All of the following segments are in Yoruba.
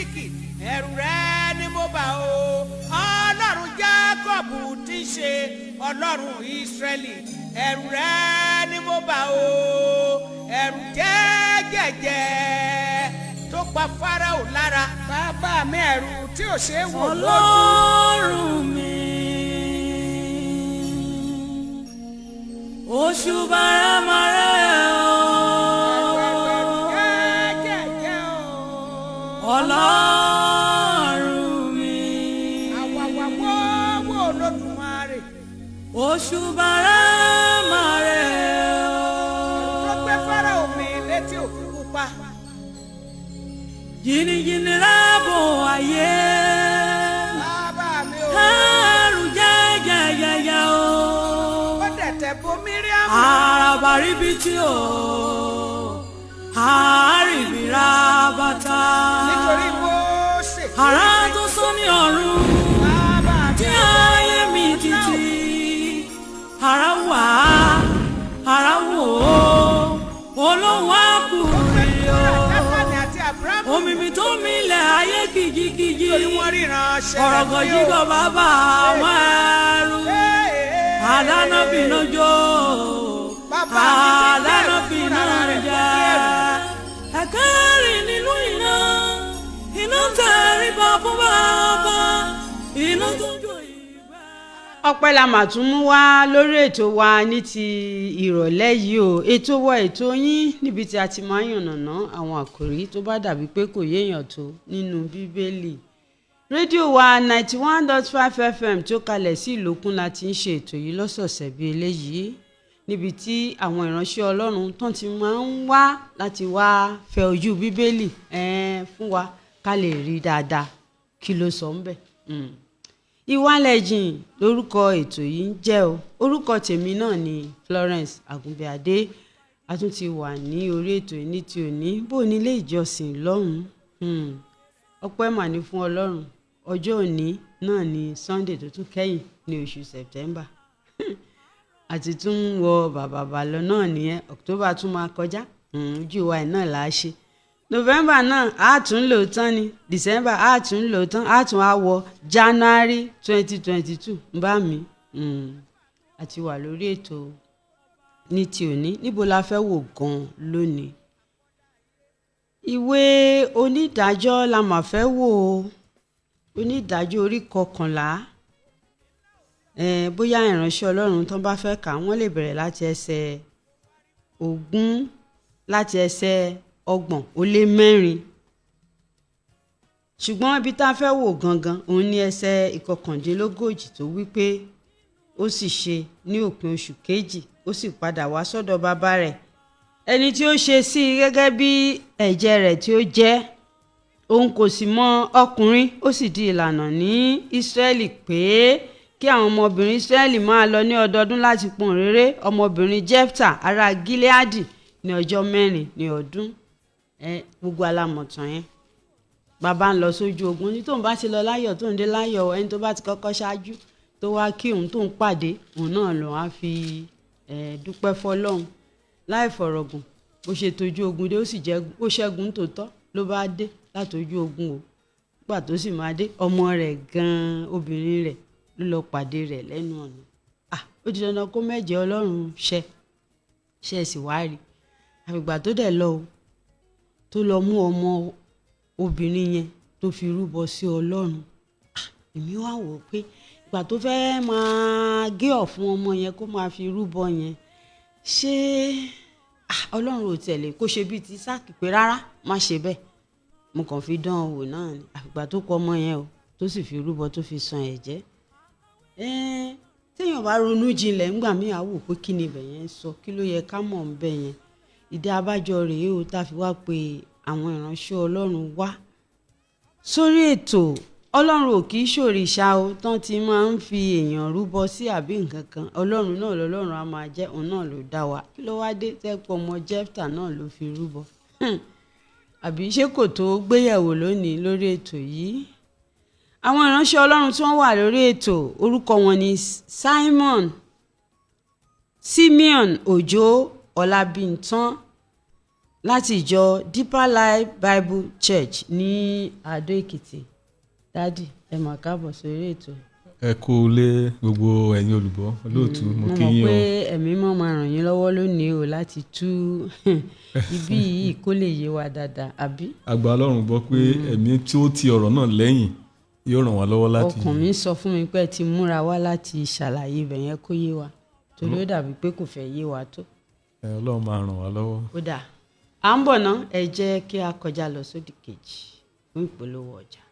Ísákì ẹ̀rù rẹ̀ ni mo bà o ọlọ́run Jákọ́bù tí í ṣe ọlọ́run Ísírẹ́lì ẹ̀rù rẹ̀ ni mo bà o ẹ̀rù jẹ́jẹ̀jẹ̀ tó pa Fáráò lára bàbá mi ẹ̀rù tí ò ṣe é wò lójú. Ọlọ́run mi oṣù bàrámàrẹ́ o Ọlọ́run mi àwàwàwọ́ Olódùmarè oṣù bàrámàrẹ́ o tó gbé Fáráò mi létí Òkun Pupa. jìnnìjìnnì láàbò ayé Bàbá mi o. ẹrù jẹ́jẹ̀jẹ̀jẹ̀ o Ó dẹ̀tẹ̀ bo Míríámù. àràbàríbitì o àárìbìrà bàtà Nítorí Mósè. àrà tó sán ní ọ̀run Bàbá mi tí o. ayé mi títí àrà wá àrà wò ó olóhùn àkùrẹ́ o Dáfánì àti Ábúráhámù. omi mi tó milẹ̀ ayé kìjikìji Nítorí wọ́n ríran ṣẹlẹ̀ ọ̀rọ̀gọ̀ jígọ̀ bàbá àwọn ẹrú àdáná bínú jó àdáná bínú jẹ ẹ̀kẹ́rì nínú iná iná tẹríba fún bàbá iná tó jó ìgbà. ọpẹ́ la mà tún mú wá lórí ètò wa ní ti ìrọ̀lẹ́ yìí o ètò wa ètò yín níbi tí a ti máa ń yànnàná àwọn àkòrí tó bá dàbí pé kò yéèyàn tó nínú bíbélì rédíò wa 91.5 FM tó kalẹ̀ sí Ìlókun la ti ń ṣe ètò yìí lọ́sọ̀ọ̀sẹ̀ bí eléyìí níbi tí àwọn ìránṣẹ́ Ọlọ́run tán ti máa ń wá láti wá fẹ ojú bíbélì fún wa ká lè rí dáadáa kí ló sọ ń bẹ̀. Ìwálẹ̀jìn lórúkọ ètò yìí ń jẹ́ o orúkọ tèmi náà ni Florence Àgùnbíadé a tún ti wà ní orí ètò yìí ní ti òní bó nílé ìjọsìn lọ́hùn-ún ọpẹ́ mà ní fún Ọlọ́run ọjọ́ òní náà ni Sunday tó tún kẹ́yìn ní oṣù September àti tún wọ bàbàbà lọ náà nìyẹn October tún máa kọjá ojú wa náà là á ṣe November náà a tún lò tán ni December a tún lò tán a tún á wọ January 2022 bá mi a ti wà lórí ètò ní ti òní níbo la fẹ́ wò gan-an lónìí ìwé onídàájọ́ la mà fẹ́ wò onídàájọ́ orí 11 bóyá ìránṣẹ́ Ọlọ́run tán bá fẹ́ kà wọ́n lè bẹ̀rẹ̀ láti ẹsẹ̀ 20 láti ẹsẹ̀ 30 ṣùgbọ́n ibi tá a fẹ́ wò gangan òun ní ẹsẹ̀ 39 tó wí pé ó sì ṣe ní òpin oṣù kejì ó sì padà wá sọ́dọ̀ bàbá rẹ̀ ẹni tí ó ṣe sí i gẹ́gẹ́ bí ẹ̀jẹ̀ rẹ̀ tí ó jẹ́ òun kò sì mọ ọkùnrin ó sì di ìlànà ní Ísírẹ́lì pé kí àwọn ọmọbìnrin Ísírẹ́lì máa lọ ní ọdọọdún láti pọ̀n réré ọmọbìnrin Jẹ́fítà ará Gíleádì ní ọjọ́ 4 ní ọdún gbogbo alámọ̀tàn yẹn bàbá ń lọ sójú ogun ní tóun bá ti lọ láyọ̀ tóun dé láyọ̀ ẹni tó bá ti kọ́kọ́ ṣáájú tó wá kí òun tóun pàdé òun náà lòun á fi dúpẹ́ fọlọ́run láì fọ̀rọ̀gùn bó ṣe tójú ogun dé ó sì jẹ́ ó ṣẹ́gun tòótọ́ ló bá dé látòjú ogun o nígbà tó sì máa dé ọmọ rẹ̀ gan-an obìnrin rẹ̀ ló lọ pàdé rẹ̀ lẹ́nu ọ̀nà ó di dandan kó mẹ́jẹ Ọlọ́run ṣe sì wá rí àfìgbà tó dẹ̀ lọ o tó lọ mú ọmọ obìnrin yẹn tó fi rúbọ sí Ọlọ́run èmi wá wò ó pé ìgbà tó fẹ́ máa gé ọ̀fun ọmọ yẹn kó máa fi rúbọ yẹn ṣé Ọlọ́run ò tẹ̀lé kó ṣe bíi ti Ísákì pé rárá má ṣe bẹ́ẹ̀ mo kàn fi dán an wò náà ni àfìgbà tó kọ ọmọ yẹn o tó sì fi rúbọ tó fi san ẹ̀jẹ̀ téèyàn bá ronú jinlẹ̀ ńgbà míì á wò pé kí ni ibẹ̀ yẹn sọ kí ló yẹ ká mọ̀ ń bẹ̀ yẹn ìdí abájọ rèé o tá a fi wá pé àwọn ìránṣẹ́ Ọlọ́run wá sórí ètò Ọlọ́run ò kì í ṣòrìṣà o tán ti máa ń fi èèyàn rúbọ sí àbí nǹkan kan Ọlọ́run náà lọ́lọ́run á máa jẹ́ òun náà ló dá wa kí ló wá dé tẹ́pọ̀ ọmọ Jẹ́fítà náà ló fi rúbọ àbí ṣé kò tó gbéyẹ̀wò lónìí lórí ètò yìí àwọn ìránṣẹ́ Ọlọ́run tí wọ́n wà lórí ètò orúkọ wọn ni Simeon Òjó Ọlábìntán láti ìjọ Deeper Life Bible Church ní Adó Èkìtì. Dádì ẹ mà káàbọ̀ sórí ètò. Ẹ kú lé gbogbo ẹ̀yin olùgbọ́ olóòtú mo kí yín o. mo mọ̀ pé ẹ̀mí mọ́ máa ràn yín lọ́wọ́ lónìí o láti tú ibi yìí kó lè yé wa dáadáa àbí. Àgbà Ọlọ́run gbọ́ pé ẹ̀mí tí ó ti ọ̀rọ̀ náà lẹ́yìn yóò ràn wá lọ́wọ́ láti. ọkàn mi sọ fún mi pé ẹ ti múra wá láti ṣàlàyé ibẹ̀ yẹn kó yé wa torí ó dàbí pé kò fẹ́ yé wa tó. Ọlọ́run máa ràn wá lọ́wọ́. ó dà à ń bọ̀ ná ẹ jẹ́ kí a kọjá lọ sódì kejì fún ìpolówó ọjà.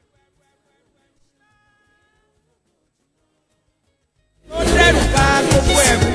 ó dẹ́rù ká gbogbo ẹ̀rù.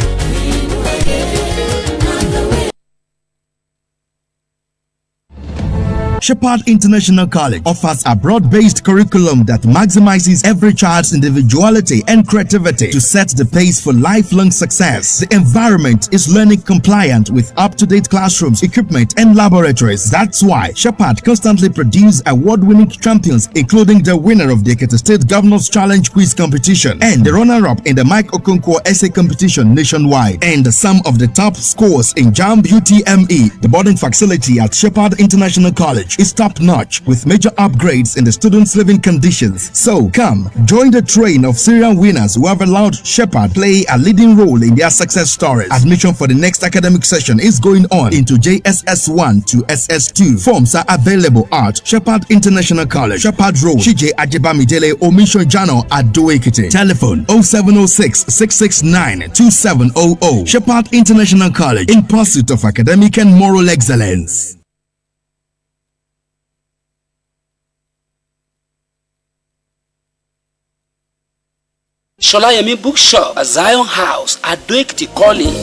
Shepherd International College offers a broad-based curriculum that maximizes every child's individuality and creativity to set the pace for lifelong success. The environment is learning compliant with up-to-date classrooms, equipment, and laboratories. That's why Shepherd constantly produces award-winning champions, including the winner of the Ekiti State Governor's Challenge Quiz Competition and the runner-up in the Mike Okonkwo Essay Competition nationwide, and some of the top scores in JAMB UTME. The boarding facility at Shepherd International College is top-notch with major upgrades in the students' living conditions. So come, join the train of serial winners who have allowed Shepherd play a leading role in their success stories. Admission for the next academic session is going on into JSS 1 to SS2. Forms are available at Shepherd International College, Shepherd Road, Shije Ajibamidele, Omission Jano at Ado Ekiti. Telephone 0706 669 2700. Shepherd International College, in pursuit of academic and moral excellence. Sholayemi Bookshop at Zion House at Ado Ekiti calling.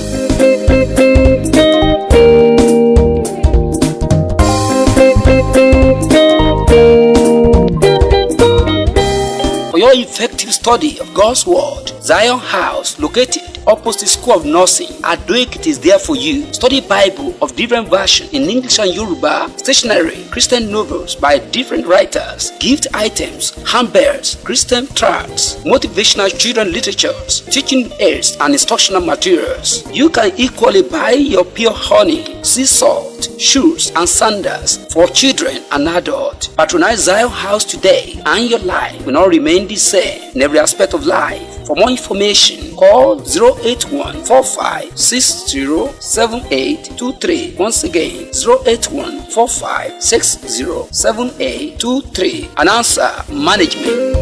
For your effective study of God's Word, Zion House, located opposite School of Nursing at Ado Ekiti, is there for you. Study Bible of different versions in English and Yoruba, stationery, Christian novels by different writers, gift items, handbells, Christian tracts, motivational children literatures, teaching aids and instructional materials. You can equally buy your pure honey, sea salt, shoes and sandals for children and adults. Patronize Zion House today and your life will not remain the same in every aspect of life. For more information, call 081-4560-7823. Once again, 081-4560-7823. Announcer Management.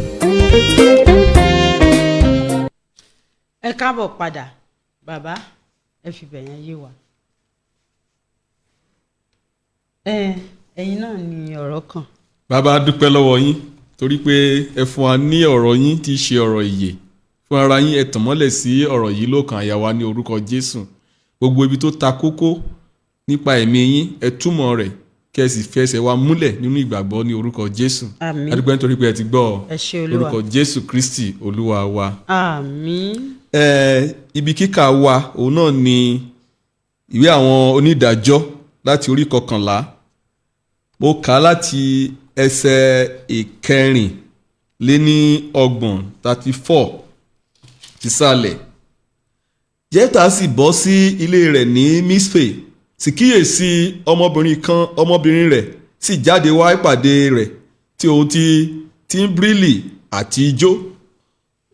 ẹ káàbọ̀ padà bàbá ẹ fi bẹ̀yẹn yé wa. ẹ̀yin náà ni ọ̀rọ̀ kan. Bàbá dúpẹ́ lọ́wọ́ yín torí pé ẹ fún wa ní ọ̀rọ̀ yín tí í ṣe ọ̀rọ̀ ìyè. Fún ara yín ẹ tàn mọ́lẹ̀ sí ọ̀rọ̀ yìí lọ́kàn àyà wa ní orúkọ Jésù. Gbogbo ibi tó ta kókó nípa ẹ̀mí yín ẹ túmọ̀ rẹ̀ kí ẹ sì fẹsẹ̀ wa múlẹ̀ nínú ìgbàgbọ́ ní orúkọ Jésù. Àmín. A dúpẹ́ nítorí pé ẹ ti gbọ́ ẹ ṣé Olúwa. orúkọ Jésù Kristi Olúwa wa. Àmín. Ibi kíkà wa òun náà ni ìwé àwọn onídàájọ́ láti orí 11. Mo kà á láti ẹsẹ̀ 34 sísàlẹ̀. Jẹ́fítà sì bọ́ sí ilé rẹ̀ ní Mispe, sì kíyèsí ọmọbìnrin rẹ̀ sì jáde wá ìpàdé rẹ̀ tí òun ti tíḿbìlì àti ijó.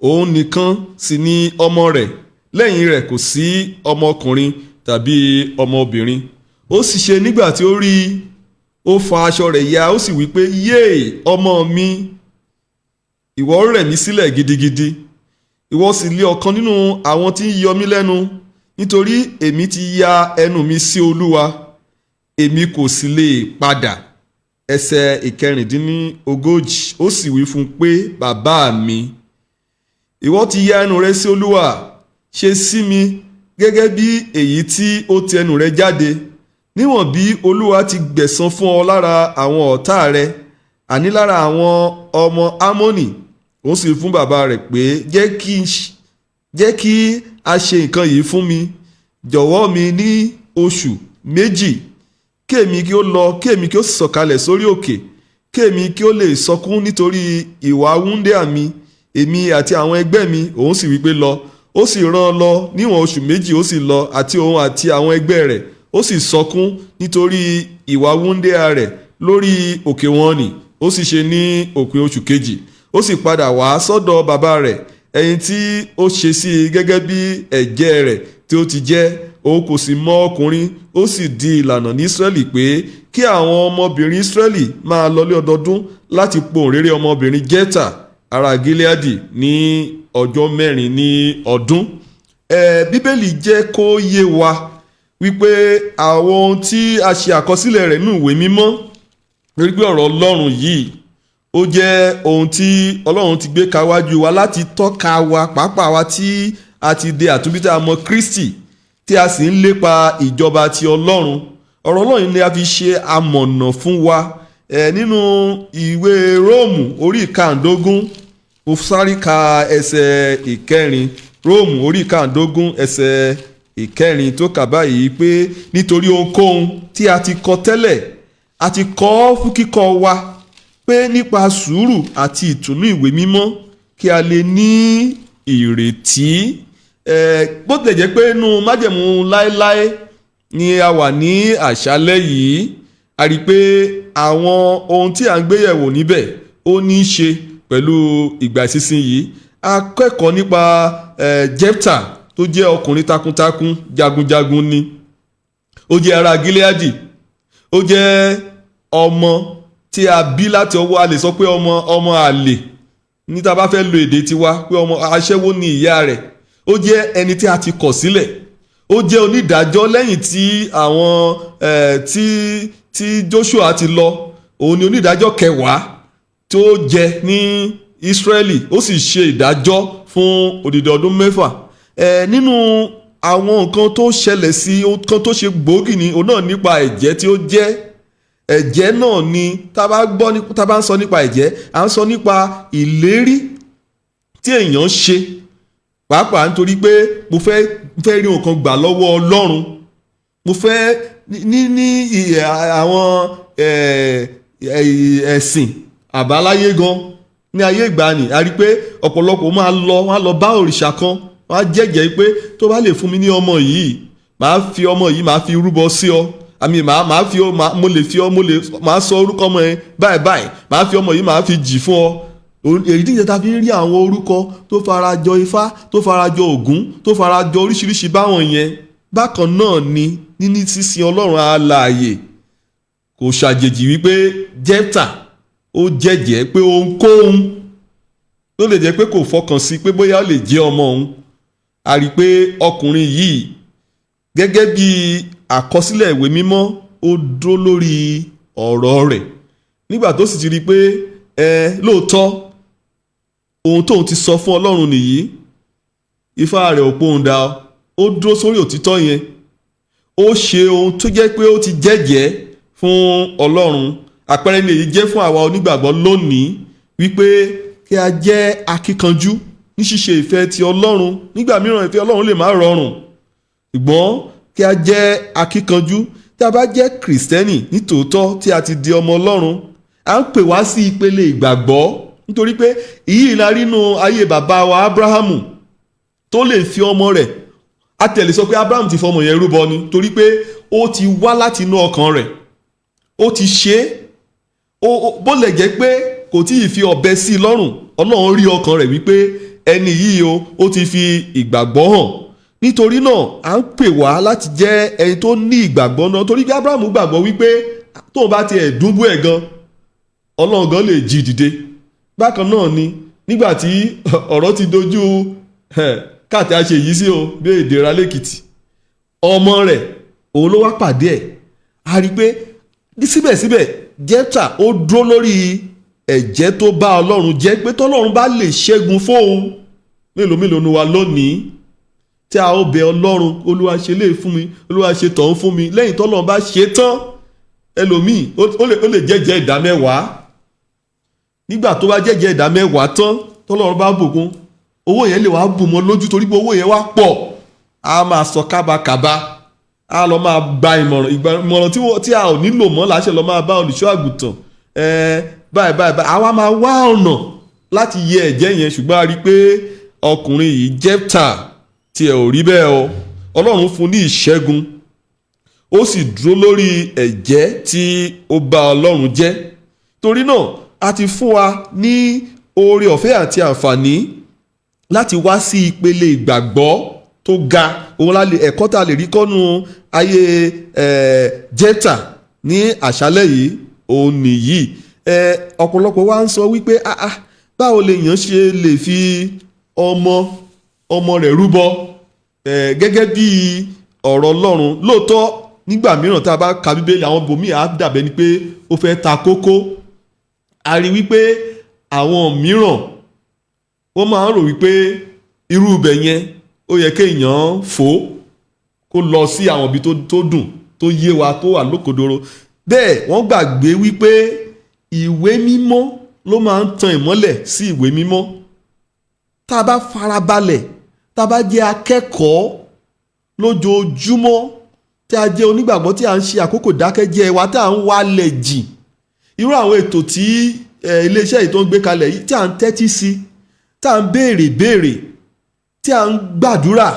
Òun nìkan sì ni ọmọ rẹ̀, lẹ́yìn rẹ̀ kò sí ọmọkùnrin tàbí ọmọbìnrin. Ó sì ṣe nígbà tí ó rí i, ó fa aṣọ rẹ̀ ya, ó sì wí pé, yéè ọmọ mi, ìwọ rẹ̀ mí sílẹ̀ gidigidi. Ìwọ sì lé ọ̀kan nínú àwọn tí ń yọ mí lẹ́nu, nítorí èmi ti ya ẹnu mi sí Olúwa, èmi kò sì lè padà. Ẹsẹ̀ 36. Ó sì wí fún un pé, bàbá mi, ìwọ ti ya ẹnu rẹ sí Olúwa, ṣe sí mi gẹ́gẹ́ bí èyí tí ó ti ẹnu rẹ jáde, níwọ̀n bí Olúwa ti gbẹ̀san fún ọ lára àwọn ọ̀tá rẹ, àní lára àwọn ọmọ Ámónì. Ó sì fún bàbá rẹ̀ pé, jẹ́ kí a ṣe nǹkan yìí fún mi, jọ̀wọ́ mi ní oṣù 2, kémi kí ó lọ, kémi kí ó sọ̀kalẹ̀ sórí òkè, kémi kí ó lè sọkún nítorí ìwà wúńdíá mi, èmi àti àwọn ẹgbẹ́ mi. Òun sì wí pé lọ. Ó sì rán lọ níwọ̀n oṣù 2, ó sì lọ, àti òun àti àwọn ẹgbẹ́ rẹ̀. ó sì sọkún nítorí ìwà wúńdíá rẹ̀ lórí òkè wọn nì. Ó sì ṣe ní òpin oṣù kejì, ó sì padà wá sọ́dọ̀ bàbá rẹ̀, ẹni tí ó ṣe sí i gẹ́gẹ́ bí ẹ̀jẹ́ rẹ̀ tí ó ti jẹ́. Òun kò sì mọ ọkùnrin. Ó sì di ìlànà ní Ísírẹ́lì pé kí àwọn ọmọbìnrin Ísírẹ́lì máa lọlé ọdọọdún láti pohùnréré ọmọbìnrin Jẹ́fítà ará Gileadi ní ọjọ́ 4 ní ọdún. Bíbélì jẹ́ kó yé wa wípé àwọn ohun tí a ṣe àkọsílẹ̀ rẹ̀ nínú ìwé mímọ́, lórí pé ọ̀rọ̀ Ọlọ́run yìí ó jẹ́ ohun tí Ọlọ́run ti gbé káwájú wa láti tọ́ka wa, pàápàá wa tí a ti di àtúnbí tí a mọ Kristi, tí a sì ń lépa ìjọba ti Ọlọ́run. Ọ̀rọ̀ Ọlọ́run ni a fi ṣe amọ̀nà fún wa. Nínú ìwé Róòmù orí 15, mo sáré ka ẹsẹ̀ 4. Róòmù orí 15 ẹsẹ̀ 4 tó kà báyìí pé nítorí ohunkóhun tí a ti kọ tẹ́lẹ̀, a ti kọ ọ́ fún kíkọ́ wa, pé nípa sùúrù àti ìtùnú ìwé mímọ́ kí a lè ní ìrètí. Bó tilẹ̀ jẹ́ pé inú májẹ̀mú láéláé ni a wà ní àṣálẹ́ yìí, a rí i pé àwọn ohun tí a ń gbé yẹ̀wò níbẹ̀ ó ní í ṣe pẹ̀lú ìgbà ìsinsìnyí. A kẹ́kọ̀ọ́ nípa Jẹ́fítà tó jẹ́ ọkùnrin takuntakun, jagunjagun ni. Ó jẹ́ ará Gileadi. Ó jẹ́ ọmọ tí a bí láti ọwọ́, a lè sọ pé ọmọ àlè ní tá a bá fẹ́ lo èdè tiwa, pé ọmọ aṣẹ́wó ni ìyá rẹ̀. Ó jẹ́ ẹni tí a ti kọ̀ sílẹ̀. Ó jẹ́ onídàájọ́ lẹ́yìn tí àwọn tí Joshua ti lọ. Òun ni onídàájọ́ 10 tó jẹ ní Ísírẹ́lì. Ó sì ṣe ìdájọ́ fún odidi ọdún 6. Nínú àwọn nǹkan tó ṣẹlẹ̀ sí, nǹkan tó ṣe gbòógì ni òun náà nípa ẹ̀jẹ́ tí ó jẹ́. Ẹ̀jẹ́ náà ni tá a bá ń sọ nípa ẹ̀jẹ́, à ń sọ nípa ìlérí tí èèyàn ṣe, pàápàá nítorí pé mo fẹ́ rí nǹkan gbà lọ́wọ́ Ọlọ́run. Mo fẹ́ ní àwọn ẹ̀sìn àbáláyé gan ní ayé ìgbàanì, a rí pé ọ̀pọ̀lọpọ̀ wọ́n á lọ bá òrìṣà kan, wọ́n á jẹ́jẹ́ pé tó bá lè fún mi ní ọmọ yìí, màá fi ọmọ yìí màá fi rúbọ sí ọ. Àmì màá sọ orúkọ ọmọ yẹn báyìí báyìí, màá fi ọmọ yìí màá fi jì fún ọ. Èyí díje ta fi ń rí àwọn orúkọ tó farajọ Ifá, tó farajọ Ògún, tó farajọ oríṣiríṣi báwọn yẹn. Bákan náà ni níní sísìn Ọlọ́run alààyè. Kò ṣàjèjì wípé Jẹ́fítà ó jẹ́jẹ́ pé ohunkóhun ló lè jẹ́ pé kò fọkàn sí pé bóyá ó lè jẹ́ ọmọ òun. A rí i pé ọkùnrin yìí, gẹ́gẹ́ bí àkọsílẹ̀ ìwé mímọ́, ó dúró lórí ọ̀rọ̀ rẹ̀. Nígbà tó sì ti rí i pé lóòótọ́ ohun tóun ti sọ fún Ọlọ́run nìyí, ifá rẹ̀ ò pohùn dà, ó dúró sórí òtítọ́ yẹn. Ó ṣe ohun tó jẹ́ pé ó ti jẹ́jẹ́ fún Ọlọ́run. Àpẹẹrẹ ni èyí jẹ́ fún àwa onígbàgbọ́ lónìí, wípé kí a jẹ́ akíkanjú ní ṣíṣe ìfẹ́ ti Ọlọ́run. Nígbà mìíràn ìfẹ́ Ọlọ́run lè má rọrùn, ṣùgbọ́n kí a jẹ́ akíkanjú. Tí a bá jẹ́ Kìrìsìtẹ́nì ní tòótọ́, tí a ti di ọmọ Ọlọ́run, à ń pè wá sí ìpele ìgbàgbọ́, nítorí pé èyí la rí nínú ayé bàbá wa Ábúráhámù, tó lè fi ọmọ rẹ̀, a tẹ̀lé sọ pé Ábúráhámù ti fọmọ yẹn rúbọ ni, torí pé ó ti wá láti inú ọkàn rẹ̀, ó ti ṣe é. Bó lè jẹ́ pé kò tí ì fi ọ̀bẹ sí i lọ́rùn, Ọlọ́run rí ọkàn rẹ̀ wípé ẹni yìí ó ti fi ìgbàgbọ́ hàn. Nítorí náà à ń pè wá láti jẹ́ ẹni tó ní ìgbàgbọ́ náà, torí pé Ábúráhámù gbàgbọ́ wípé tóun bá ti ẹ̀dúnbú ẹ̀ gan, Ọlọ́run gan lè jí dìde. Bákan náà ni nígbà tí ọ̀rọ̀ ti dojú káàtì àṣẹ yìí sí o, bí èdè ra lẹ́kìtì, ọmọ rẹ̀ òun ló wá pàdé ẹ̀. A rí i pé síbẹ̀síbẹ̀ Jẹ́fítà ó dúró lórí ẹ̀jẹ́ tó bá Ọlọ́run jẹ́, pé tọ́lọ́run bá lè ṣẹ́gun fóun. Mélòó ni wa lónìí tí a ó bẹ Ọlọ́run, Olúwa ṣe lè fún mi, Olúwa ṣe tọ̀hún fún mi. Lẹ́yìn tọ́lọ́run bá ṣe tán, ẹlòmíì ó lè jẹ́jẹ́ 10%. Nígbà tó bá jẹ́jẹ́ 10% tán, tọ́lọ́run bá bùkún, owó yẹn lè wá bù mọ́ lójú, torí pé owó yẹn wá pọ̀. A máa sọ kábàkàbà, a lọ máa gba ìmọ̀ràn tí a ò nílò mọ́, láṣẹ lọ máa bá olùṣọ́ àgùntàn báyìí. Àwa máa wá ọ̀nà láti yẹ ẹ̀jẹ́ yẹn, ṣùgbọ́n a rí i pé ọkùnrin yìí Jẹ́fítà tí ẹ ò rí bẹ́ẹ̀ o. Ọlọ́run fún ní ìṣẹ́gun. ó sì dúró lórí ẹ̀jẹ́ tí ó bá Ọlọ́run jẹ́. Torí náà a ti fún wa ní oore ọ̀fẹ́ àti àǹfààní láti wá sí ìpele ìgbàgbọ́ tó ga. Òun lálẹ́ ẹ̀kọ́ tá a lè rí kọ́nu ayé Jẹ́fítà ní àṣálẹ́ yìí òun nìyí. Ọ̀pọ̀lọpọ̀ wa ń sọ wípé báwo lèèyàn ṣe lè fi ọmọ rẹ̀ rúbọ gẹ́gẹ́ bí ọ̀rọ̀ Ọlọ́run. Lóòótọ́ nígbà mìíràn tá a bá ka Bíbélì àwọn bòmíì á dàbẹ́ ni pé ó fẹ́ ta kókó. A rí wípé àwọn mìíràn wọ́n máa ń rò wípé irú ibẹ̀ yẹn ó yẹ kéèyàn fò kó lọ sí àwọn ibi tó dùn tó yé wa tó wà lókodoro. Bẹ́ẹ̀ wọ́n gbàgbé wípé ìwé mímọ́ ló máa ń tan ìmọ́lẹ̀ sí ìwé mímọ́. Tá a bá farabalẹ̀, tá a bá jẹ́ akẹ́kọ̀ọ́ lójoojúmọ́, tí a jẹ́ onígbàgbọ́ tí a ń ṣe àkókò dákẹ́jẹ́ wa, tí a ń wálẹ̀ jìn, irú àwọn ètò tí iléeṣẹ́ yìí tó ń gbé kalẹ̀ yìí, tí a ń tẹ́tí sí, tí a ń béèrè, tí a ń gbàdúrà,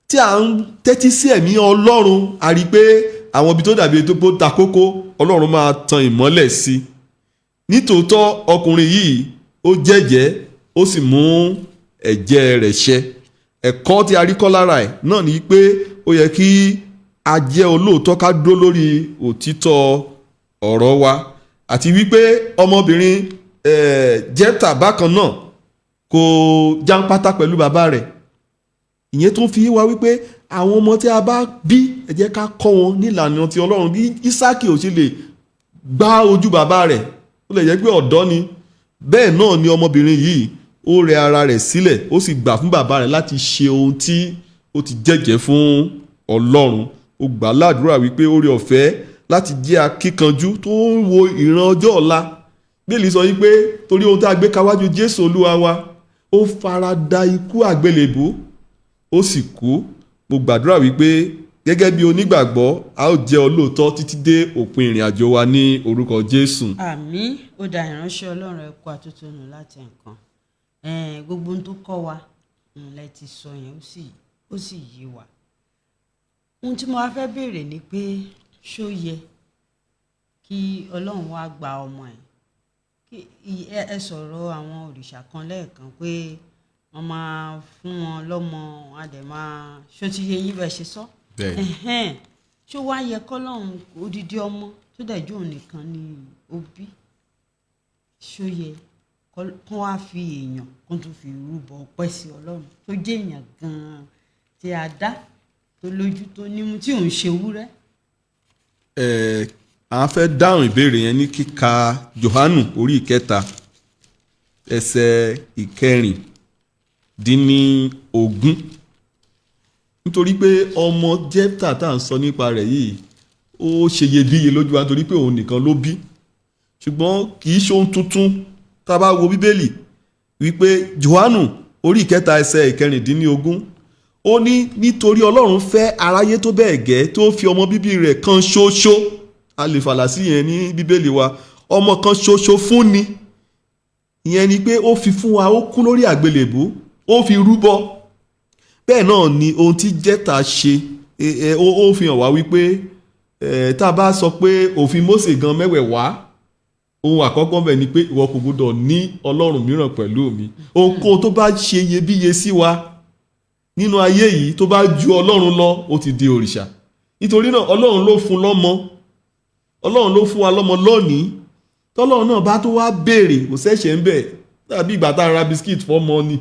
tí a ń tẹ́tí sí ẹ̀mí Ọlọ́run, a rí pé àwọn ibi tó dàbí tó ta kókó Ọlọ́run máa tan ìmọ́lẹ̀ sí. Nítòótọ́ ọkùnrin yìí ó jẹ́jẹ́ ó sì mú ẹ̀jẹ́ rẹ̀ ṣẹ. Ẹ̀kọ́ tí a rí kọ́ lára ẹ̀ náà ni pé ó yẹ kí a jẹ́ olóòótọ́, ká dúró lórí òtítọ́ ọ̀rọ̀ wa, àti wípé ọmọbìnrin Jẹ́fítà bákan náà kò jáǹpátá pẹ̀lú bàbá rẹ̀. Ìyẹn tó fi wá wípé àwọn ọmọ tí a bá bí ẹ jẹ́ ká kọ́ wọn nílànà ti Ọlọ́run. Bí Ísákì ò ṣe lè gbá ojú bàbá rẹ̀, ó lè jẹ́ pé ọ̀dọ́ ni, bẹ́ẹ̀ náà ni ọmọbìnrin yìí ó rẹ ara rẹ̀ sílẹ̀, ó sì gbà fún bàbá rẹ̀ láti ṣe ohun tí ó ti jẹ́jẹ́ fún Ọlọ́run. Ó gbà ládùúrà wípé oore ọ̀fẹ́ láti jẹ́ akíkanjú tó ń wo ìran ọjọ́ ọ̀la. Bíbélì sọ wípé torí ohun tí a gbé kawájú Jésù Olúwa wa, ó fara da ikú àgbélébùú, ó sì kú. Mo gbàdúrà wípé gẹ́gẹ́ bí onígbàgbọ́ a ó jẹ́ olóòótọ́ títí dé òpin ìrìn àjò wa ní orúkọ Jésù. Àmín. Ó dá ìránṣẹ́ Ọlọ́run ẹ kú àtúntònù láti nǹkan. Gbogbo ohun tó kọ́ wa lẹ ti sọ yẹn ó sì yé wa. Ohun tí mo wá fẹ́ béèrè ni pé ṣó yẹ kí Ọlọ́run wá gba ọmọ ẹ̀? Ẹ sọ̀rọ̀ àwọn òrìṣà kan lẹ́ẹ̀kan pé wọ́n máa fún wọn lọ́mọ, wọn á dẹ̀ máa ṣó ti yé yín bẹ́ẹ̀ ṣe sọ. Ṣó wá yẹ kọ́lọ́run odidi ọmọ tó dẹ̀ jó nìkan ni ó bí? Ṣó yẹ kán wá fi èèyàn kán tó fi rúbọ ọpẹ́ sí Ọlọ́run tó jẹ́ èèyàn gan-an tí a dá tó lójú tó nímú tí òun ṣe wúrẹ́? A fẹ́ dáhùn ìbéèrè yẹn ní kíka Jòhánù orí 3 ẹsẹ̀ 16. Nítorí pé ọmọ Jẹ́fítà tá à ń sọ nípa rẹ̀ yìí ó ṣe iyebíye lójú wa nítorí pé òun nìkan ló bí. Ṣùgbọ́n kì í ṣe ohun tuntun tá a bá wo Bíbélì wípé Jòhánù orí 3 ẹsẹ̀ 16 ó ní nítorí Ọlọ́run fẹ́ aráyé tó bẹ́ẹ̀ gẹ́ tó fi ọmọ bíbí rẹ̀ kan ṣoṣo. A lè fàlà sí yẹn ní Bíbélì wa, ọmọ kan ṣoṣo fún ni. Ìyẹn ni pé ó fi fún wa, ó kú lórí àgbélébùú, ó fi rúbọ. Bẹ́ẹ̀ náà ni ohun tí Jẹ́fítà ṣe, ó fi hàn wá wípé tá a bá sọ pé òfin Mósè gan mẹ́wẹ̀ẹ̀wá, ohun àkọ́kọ́ bẹ̀ ni pé ìwọ kò gbọdọ̀ ní Ọlọ́run mìíràn pẹ̀lú mi. Ohunkóhun tó bá ṣe iyebíye sí wa nínú ayé yìí tó bá ju Ọlọ́run lọ, ó ti di òrìṣà. Nítorí náà Ọlọ́run ló fún lọ́mọ, Ọlọ́run ló fún wa lọ́mọ lónìí. Tọ́lọ́run náà bá tó wá béèrè, kò ṣẹ̀ṣẹ̀ ń bẹ̀. Tàbí ìgbà tá a ra bisikíìtì fọ́mọ ni,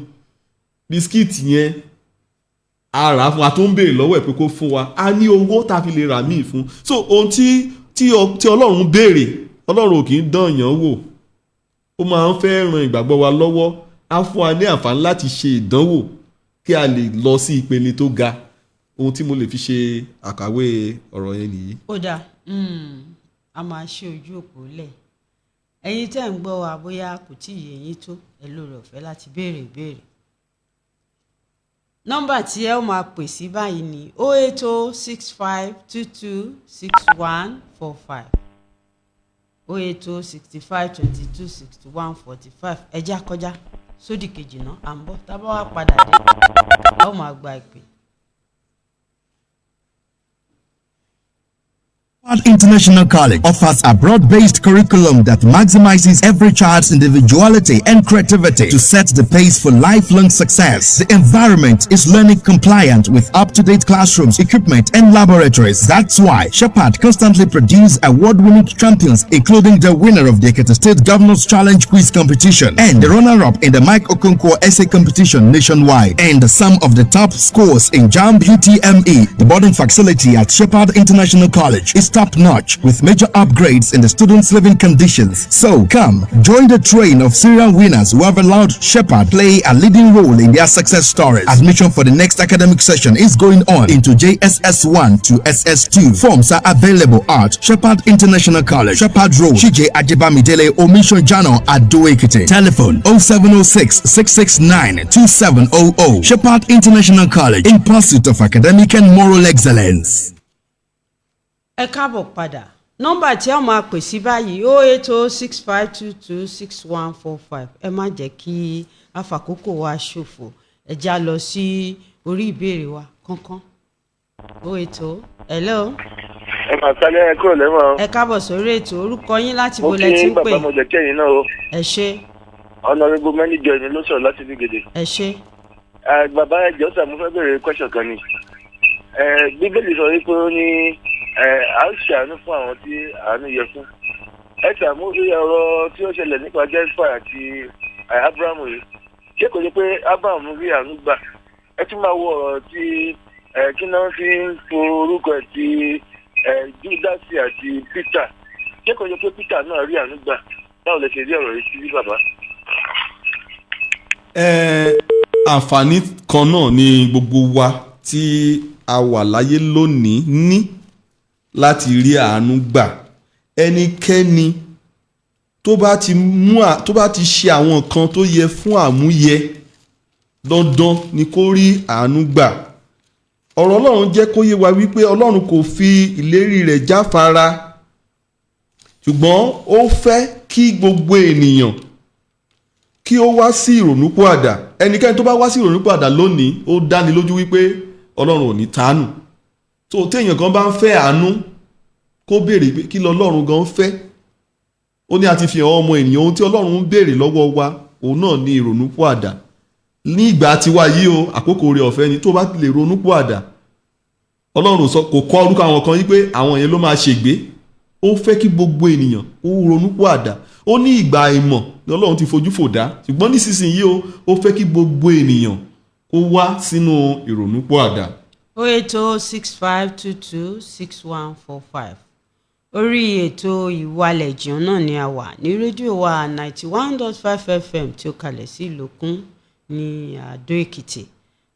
bisikíìtì yẹn a rà fún wa tó ń béèrè lọ́wọ́ ẹ̀ pé kó fún wa, a ní owó tá a fi lè rà míì fún. So ohun tí Ọlọ́run béèrè, Ọlọ́run ò kì í dán yàn wò, ó máa ń fẹ́ ran ìgbàgbọ́ wa lọ́wọ́, á fún wa ní àǹfààní láti ṣe ìdánwò kí a lè lọ sí ìpele tó ga. Ohun tí mo lè fi ṣe àkàwé ọ̀rọ̀ yẹn nìyí. Ó dáa, a máa ṣe ojú òpó lẹ̀. Ẹ̀yin tẹ́ ń gbọ́ wa bóyá kò tí ì yé yín tó, ẹ lóore ọ̀fẹ́ láti béèrè ìbéèrè. Nọ́mbà tí ẹ ó máa pè sí báyìí ni 08065226145 08065226145. Ẹ já kọjá sódì kejì náà, à ń bọ̀, tá a bá wá padà dé a ó máa gba ìpè. Shepherd International College offers a broad-based curriculum that maximizes every child's individuality and creativity to set the pace for lifelong success. The environment is learning compliant with up-to-date classrooms, equipment, and laboratories. That's why Shepherd constantly produces award-winning champions, including the winner of the Ekiti State Governors Challenge Quiz Competition and the runner-up in the Mike Okonkwo Essay Competition nationwide, and some of the top scores in JAMB UTME. The boarding facility at Shepherd International College is top-notch with major upgrades in the students' living conditions. So come, join the train of serial winners who have allowed Shepherd play a leading role in their success stories. Admission for the next academic session is going on into JSS 1 to SS2. Forms are available at Shepherd International College, Shepherd Road, Chije Ajibamidele, Omission Jano at Ekiti. Telephone 0706 669 2700. Shepherd International College, in pursuit of academic and moral excellence. ẹ káàbọ̀ padà nọ́mbà tí a máa pè sí báyìí 08065226145 ẹ má jẹ́ kí àfàkókò wa ṣòfò ẹ já lọ sí orí ìbéèrè wa kánkán 080 hello. ẹ máa sálẹ̀ ẹ kúrò lẹ́wọ̀n. ẹ káàbọ̀ sórí ètò orúkọ yín láti bo lẹ ti ń pè. mo kí bàbá mo jẹ́ kẹ́yìn náà o. ẹ ṣé. Honorable Manager ni ló sọ̀rọ̀ láti Bígèdè. ẹ ṣé. Bàbá ẹjọ́ sà mo fẹ́ bèrè question kan ni. Bíbélì sọ wípé ó ní a ó ṣe àánú fún àwọn tí àánú yẹ fún. Ẹ ṣàmúrí ọ̀rọ̀ tí ó ṣẹlẹ̀ nípa Jẹ́fà àti Ábúráhámù yìí. Ṣé kò ní pé Ábúráhámù rí àánú gbà? Ẹ tún máa wo ọ̀rọ̀ tí kí náà fi ń po orúkọ ẹ̀ ti Júdásì àti Peter. Ṣé kò ní pé Peter náà rí àánú gbà? Báwo lè ṣe rí ọ̀rọ̀ yìí sí bàbá? Àǹfààní kan náà ni gbogbo wa tí a wà láyé lónìí ní láti rí àánú gbà. Ẹnikẹ́ni tó bá ti ṣe àwọn nǹkan tó yẹ fún àmúyẹ dandan ni kó rí àánú gbà. Ọ̀rọ̀ Ọlọ́run jẹ́ kó yé wa wípé Ọlọ́run kò fi ìlérí rẹ̀ jáfara, ṣùgbọ́n ó fẹ́ kí gbogbo ènìyàn kí ó wá sí ìrònúpìwàdà. Ẹnikẹ́ni tó bá wá sí ìrònúpìwàdà lónìí ó dáni lójú wípé Ọlọ́run ò ní tánù. tó téèyàn kan bá ń fẹ́ àánú kó béèrè pé kí lọ́lọ́run gan fẹ́. Ó ní a ti fi hàn ọmọ ènìyàn ohun tí Ọlọ́run ń béèrè lọ́wọ́ wa òun náà ní ìrònúpìwàdà. Ní ìgbà tiwa yìí o àkókò rẹ̀ ọ̀fẹ́ ni tó bá lè ronúpìwàdà. Ọlọ́run sọ kò kọ orúkọ àwọn kan wípé àwọn yẹn ló máa ṣègbé. Ó fẹ́ kí gbogbo ènìyàn ó ronúpìwàdà. Ó ní ìgbà ìmọ̀ ni Ọlọ́run ti fojú fò dá, ṣùgbọ́n nísinsìnyí ó fẹ́ kí gbogbo ènìyàn kó wá sínú ìrònúpìwàdà. 08065226145 orí ètò ìwàlẹ̀ jìun náà ni a wà ní rédíò wa 91.5 FM tí ó kalẹ̀ sí Ìlókun ní Àdó Èkìtì.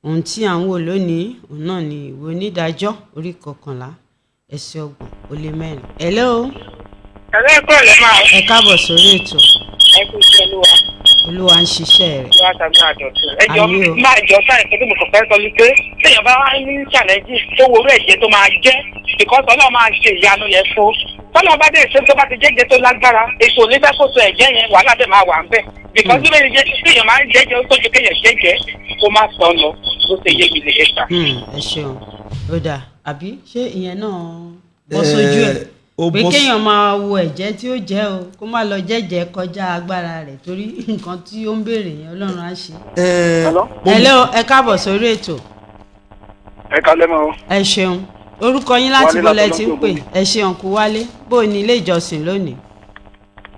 Ohun tí à ń wò lónìí òun náà ni ìwé onídàájọ́ orí 11 ẹsẹ̀ 30. Hello. Ẹ̀rẹ́ ẹ̀kọ́ lè máa. Ẹ káàbọ̀ sórí ètò. Ẹ kú iṣẹ́ Olúwa. Olúwa ń ṣiṣẹ́ rẹ̀. Olúwa tàbí àjọ̀tún. Ẹjọ́ máa jọ sáyẹn pé mo kàn fẹ́ sọ wípé téèyàn bá wá ní challenge tó wo orí ẹ̀jẹ̀ tó máa jẹ́ because Ọlọ́run máa ṣe ìyanu yẹn fún. Tọ́lọ́ bá dé ṣe tó bá ti jẹ́jẹ́ tó lágbára èso onífẹ́kọ̀tò ẹ̀jẹ̀ yẹn wàhálà dẹ̀ máa wà ń bẹ̀. Because bí wọ́n jẹ́ téèyàn máa ń jẹ́jẹ́ tó ju kéèyàn jẹ́jẹ́ kó má sọ lọ bó ṣe yé mi lè ṣe ta. Ẹ ṣeun ó dáa àbí ṣé ìyẹn náà bọ́ sójú ẹ̀ pé kéèyàn máa wo ẹ̀jẹ̀ tí ó jẹ́ o kó má lọ jẹ́jẹ́ kọjá agbára rẹ̀ torí nǹkan tí ó ń béèrè yẹn Ọlọ́run á ṣe. Hello, ẹ káàbọ̀ sórí ètò. Ẹ kálẹ́ mọ́. Ẹ ṣeun orúkọ yín láti bọ́lẹ̀ tí ń pè. Ẹ ṣeun kú Wálé bó ní ilé ìjọsìn lónìí.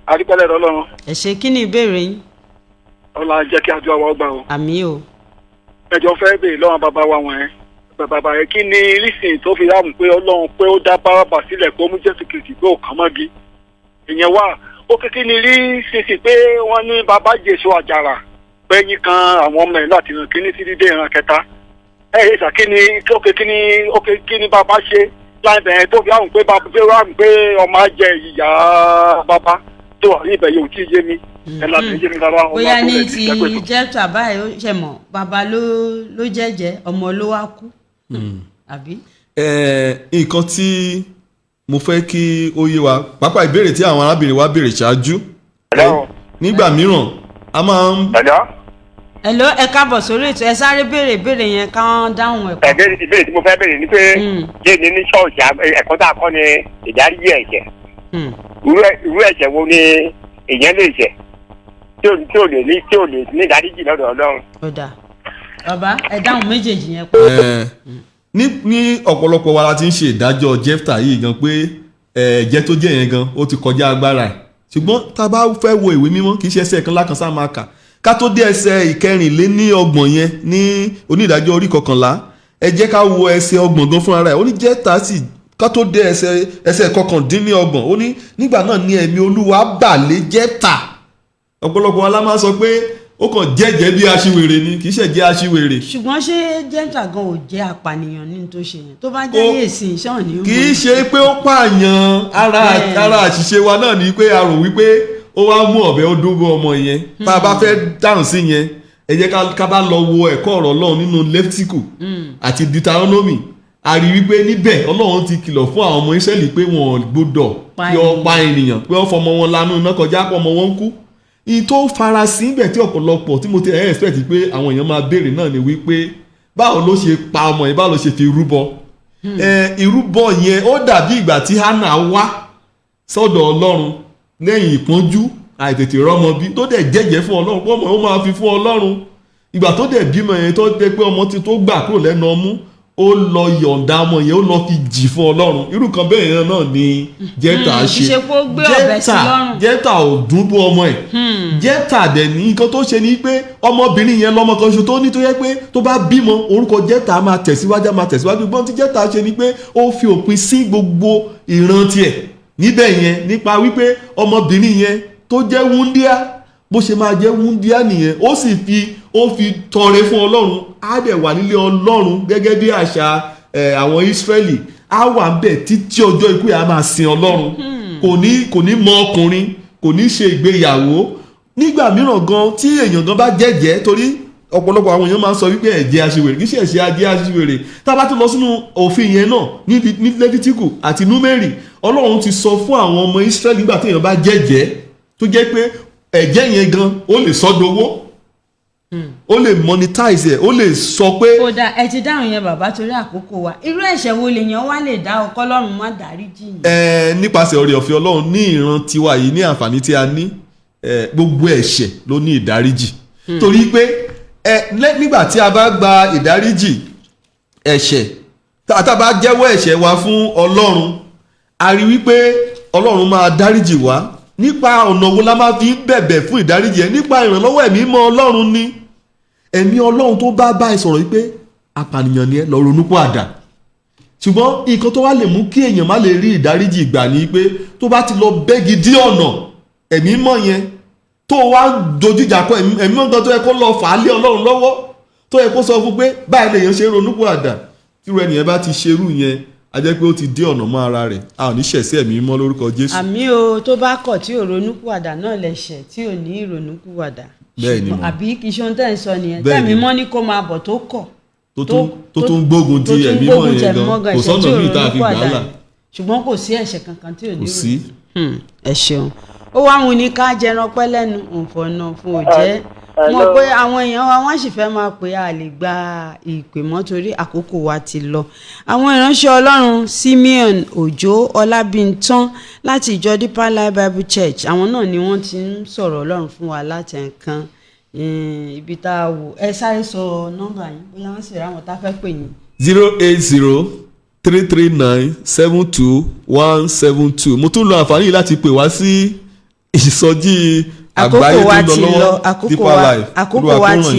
Adúpẹ́lẹ́ Ọlọ́run. Ẹ ṣe kí ni ìbéèrè yín. Ọlọ́run jẹ́ kí àjọ àwọn ọgbà o. Àmín o. Ẹjọ́ fẹ́ béèrè lọ́wọ́ bàbá wa wọ̀nyẹn. Bàbá yẹn kí ni rísìn tó fi ráàmù pé Ọlọ́run pé ó dá Bárábà sílẹ̀ pé ó mú Jésù Kristi pé ó kàn mọ́gi. Ìyẹn wà ó kékeré ní rísìn pé wọ́n ní bàbá Jésù àjàrà pẹ́yìn kan àwọn ọmọ ẹ̀ láti ràn kíní sí dídé ìran kẹta. Ẹ yé sà kí ni bàbá ṣe láì bẹ̀rẹ̀ tó fi ráàmù pé bàbá fi ráàmù pé ọmọ á jẹ ìyá bàbá tó wà ní ibẹ̀ yóò tí ì yé mi. Bóyá ní ti jẹ́tà báyìí ó ṣe mọ̀ bàbá ló jẹ́jẹ́ ọmọ ló wá kú àbí. Nǹkan tí mo fẹ́ kí ó yé wa pàápàá ìbéèrè tí àwọn arábìnrin wa béèrè ṣáájú nígbà mìíràn a máa ń hello ẹ káàbọ̀ sórí ètò ẹ sáré béèrè yẹn káwọn dáhùn ẹ̀. ìbéèrè tí mo fẹ́ béèrè ni pé jẹ́ni ní ṣọ́ọ̀ṣì ẹ̀kọ́ tá a kọ́ ni ìdáríjì ẹ̀jẹ̀ irú ẹ̀jẹ̀ wo ni èèyàn lè ṣẹ̀ tí ò lè ní ìdáríjì lọ́dọ̀ Ọlọ́run. ọ̀dà bàbá ẹ dáhùn méjèèjì yẹn pọ̀. ní ọ̀pọ̀lọpọ̀ wa la ti ń ṣe ìdájọ́ Jẹ́fítà yìí gan pé ẹ̀jẹ̀ tó jẹ́ yẹn gan ó ti kọjá agbára ẹ̀ ṣùgbọ́n tá a bá fẹ́ wo ìwé mímọ́ kì í ṣe ẹsẹ̀ kan lákan sá máa kà ká tó dé ẹsẹ̀ ìkẹrìnléníọgbọ̀n yẹn ní onídàájọ́ orí 11 ẹ jẹ́ ká wo ẹsẹ̀ ọgbọ̀n gan fúnra rẹ̀ ó ní Jẹ́fítà sì ká tó dé ẹsẹ̀ 19 ó ní nígbà náà ni ẹ̀mí Olúwa bà lé Jẹ́fítà ọ̀pọ̀lọpọ̀ wa la máa sọ pé ó kàn jẹ́jẹ́ bí aṣiwèrè ni kì í ṣe jẹ́ aṣiwèrè. ṣùgbọ́n ṣé Jẹ́fítà gan ò jẹ́ apànìyàn ní tó ṣe yẹn tó bá jẹ́ yéèsì ṣáà ní. kì í ṣe pé ó pààyàn ara àṣìṣe wa náà ni pé a rò wípé ó wá mú ọ̀bẹ ó dúró ọmọ yẹn tá a bá fẹ́ dáhùn sí yẹn ẹ jẹ́ ká bá lọ wo ẹ̀kọ́ ọ̀rọ̀ Ọlọ́run nínú Lẹ́fítíkù àti Deuteronomy a rí wípé níbẹ̀ Ọlọ́run ti kìlọ̀ fún àwọn ọmọ Ísírẹ́lì pé wọn gbọ́dọ̀ yọ pa ènìyàn pé wọ́n fọmọ wọn lanú iná kọjá pọ̀ ọmọ wọn ń kú ìyí tó farasin bẹ̀ tí ọ̀pọ̀lọpọ̀ tí mo ti expect pé àwọn èèyàn máa béèrè náà ni wípé báwo ló ṣe pa ọmọ yẹn báwo ló ṣe fi rúbọ ìrúbọ yẹn ó dàbí ìgbà tí Hánà wá sọ́dọ̀ Ọlọ́run lẹ́yìn ìpọ́njú àìtètè rọ́mọ bí tó dẹ̀ jẹ́jẹ́ fún Ọlọ́run pé ọmọ ó máa fi fún Ọlọ́run ìgbà tó dẹ̀ bímọ yẹn tó dé pé ọmọ ti tó gbà kúrò lẹ́nu ọmú ó lọ yọ̀ǹda ọmọ yẹn ó lọ fi jì fún Ọlọ́run irú kan bẹ́ẹ̀ yẹn náà ni Jẹ́fítà ṣe Jẹ́fítà ò dún bú ọmọ ẹ̀ Jẹ́fítà dẹ̀ ní nǹkan tó ṣe ni pé ọmọbìnrin yẹn lọ́mọ kan ṣo tó ní tó yẹ pé tó bá bímọ orúkọ Jẹ́fítà máa tẹ̀síwájú gbọ́n tí Jẹ́fítà ṣe ni pé ó fi òpin sí gbogbo ìran tiẹ̀ níbẹ̀ yẹn nípa wípé ọmọbìnrin yẹn tó jẹ́ wúndíá bó ṣe máa jẹ́ wúndíá nìyẹn ó fi tọrẹ fún Ọlọ́run á dẹ̀ wà nílé Ọlọ́run gẹ́gẹ́ bí àṣà àwọn Ísírẹ́lì á wà ń bẹ̀ títí ọjọ́ ikú yà á máa sin Ọlọ́run kò ní mọ ọkùnrin kò ní ṣe ìgbéyàwó nígbà mìíràn gan tí èèyàn gan bá jẹ́jẹ́ torí ọ̀pọ̀lọpọ̀ àwọn èèyàn máa ń sọ wípé ẹ̀jẹ̀ aṣiwèrè kì í ṣe ẹ̀ṣẹ̀ ajé aṣiwèrè tá a bá tún lọ sínú òfin yẹn náà ní Lẹ́fítíkù àti Númérì Ọlọ́run ti sọ fún àwọn ọmọ Ísírẹ́lì nígbà tí èèyàn bá jẹ́jẹ́ tó jẹ́ pé ẹ̀jẹ̀ yẹn gan ó lè sọ́dowó ó lè monetize ẹ̀ ó lè sọ pé. kódà ẹ ti dáhùn yẹn bàbá torí àkókò wa irú ẹ̀ṣẹ̀ wo lèèyàn wá lè dá ọkọ Ọlọ́run má dáríjì yìí. nípasẹ̀ oore ọ̀fẹ́ Ọlọ́run ní ìran tiwa yìí ní àǹfààní tí a ní gbogbo ẹ̀ṣẹ̀ ló ní ìdáríjì torí pé nígbà tí a bá gba ìdáríjì ẹ̀ṣẹ̀ tá a bá jẹ́wọ́ ẹ̀ṣẹ̀ wa fún Ọlọ́run a rí wípé Ọlọ́run máa dáríjì wá nípa ọ̀nà wo la máa fi bẹ̀bẹ̀ fún ìdáríjì ẹ̀ nípa ìrànlọ́wọ́ ẹ̀mí mọ́ Ọlọ́run ni ẹ̀mí Ọlọ́run tó bá ẹ sọ̀rọ̀ wípé apànìyàn ni ẹ lọ ronúpìwàdà ṣùgbọ́n nǹkan tó wá lè mú kí èèyàn má lè rí ìdáríjì ìgbà ni pé tó bá ti lọ bẹ́gi dí ọ̀nà ẹ̀mí mọ́ yẹn tó wá dojújà kọ ẹ̀mí mọ́ nǹkan tó yẹ kó lọ fà á lé Ọlọ́run lọ́wọ́ tó yẹ kó sọ fún pé báyìí lèèyàn ṣe ronúpìwàdà tíru ẹnìyẹn bá ti ṣerú yẹn a jẹ́ pé ó ti dé ọ̀nà mọ́ ara rẹ̀ a ò ní ṣẹ̀sí ẹ̀mí mọ́ lórúkọ Jésù. àmì o tó bá kọ̀ tí ò ronúpìwàdà náà lẹ̀ṣẹ̀ tí ò ní ìrònúpìwàdà ṣùgbọ́n àbí kì í ṣe ohun tẹ́ ń sọ nìyẹn tẹ́mi mọ́ ní kó máa bọ̀ tó kọ̀ tó tún gbógun ti ẹ̀mí mọ́ yẹn gan kò sọ́nà míì tá a fi gbà á là ṣùgbọ́n kò sí ẹ̀ṣẹ̀ kankan tí ò ní ìrònú. ẹ ṣeun ó wá wù ní ká jẹran pẹ́ lẹ́nu òǹfọ̀nà fún òjẹ́ mọ̀ pé àwọn èèyàn wa wọ́n sì fẹ́ máa pè á lè gba ìpè mọ́ torí àkókò wa ti lọ. àwọn ìránṣẹ́ Ọlọ́run Simeon Òjó Ọlábìntán láti ìjọ Deeper Life Bible Church àwọn náà ni wọ́n ti ń sọ̀rọ̀ Ọlọ́run fún wa láti ẹ̀kan ibi tá a wò ẹ sáré sọ nọ́mbà yín bóyá wọ́n sì rá àwọn tá a fẹ́ pè yín. 080-339-72172 mo tún lo àǹfààní yìí láti pè wá sí ìsọjí àgbáyé tó ń lọ lọ́wọ́ Deeper Life. àkókò wa ti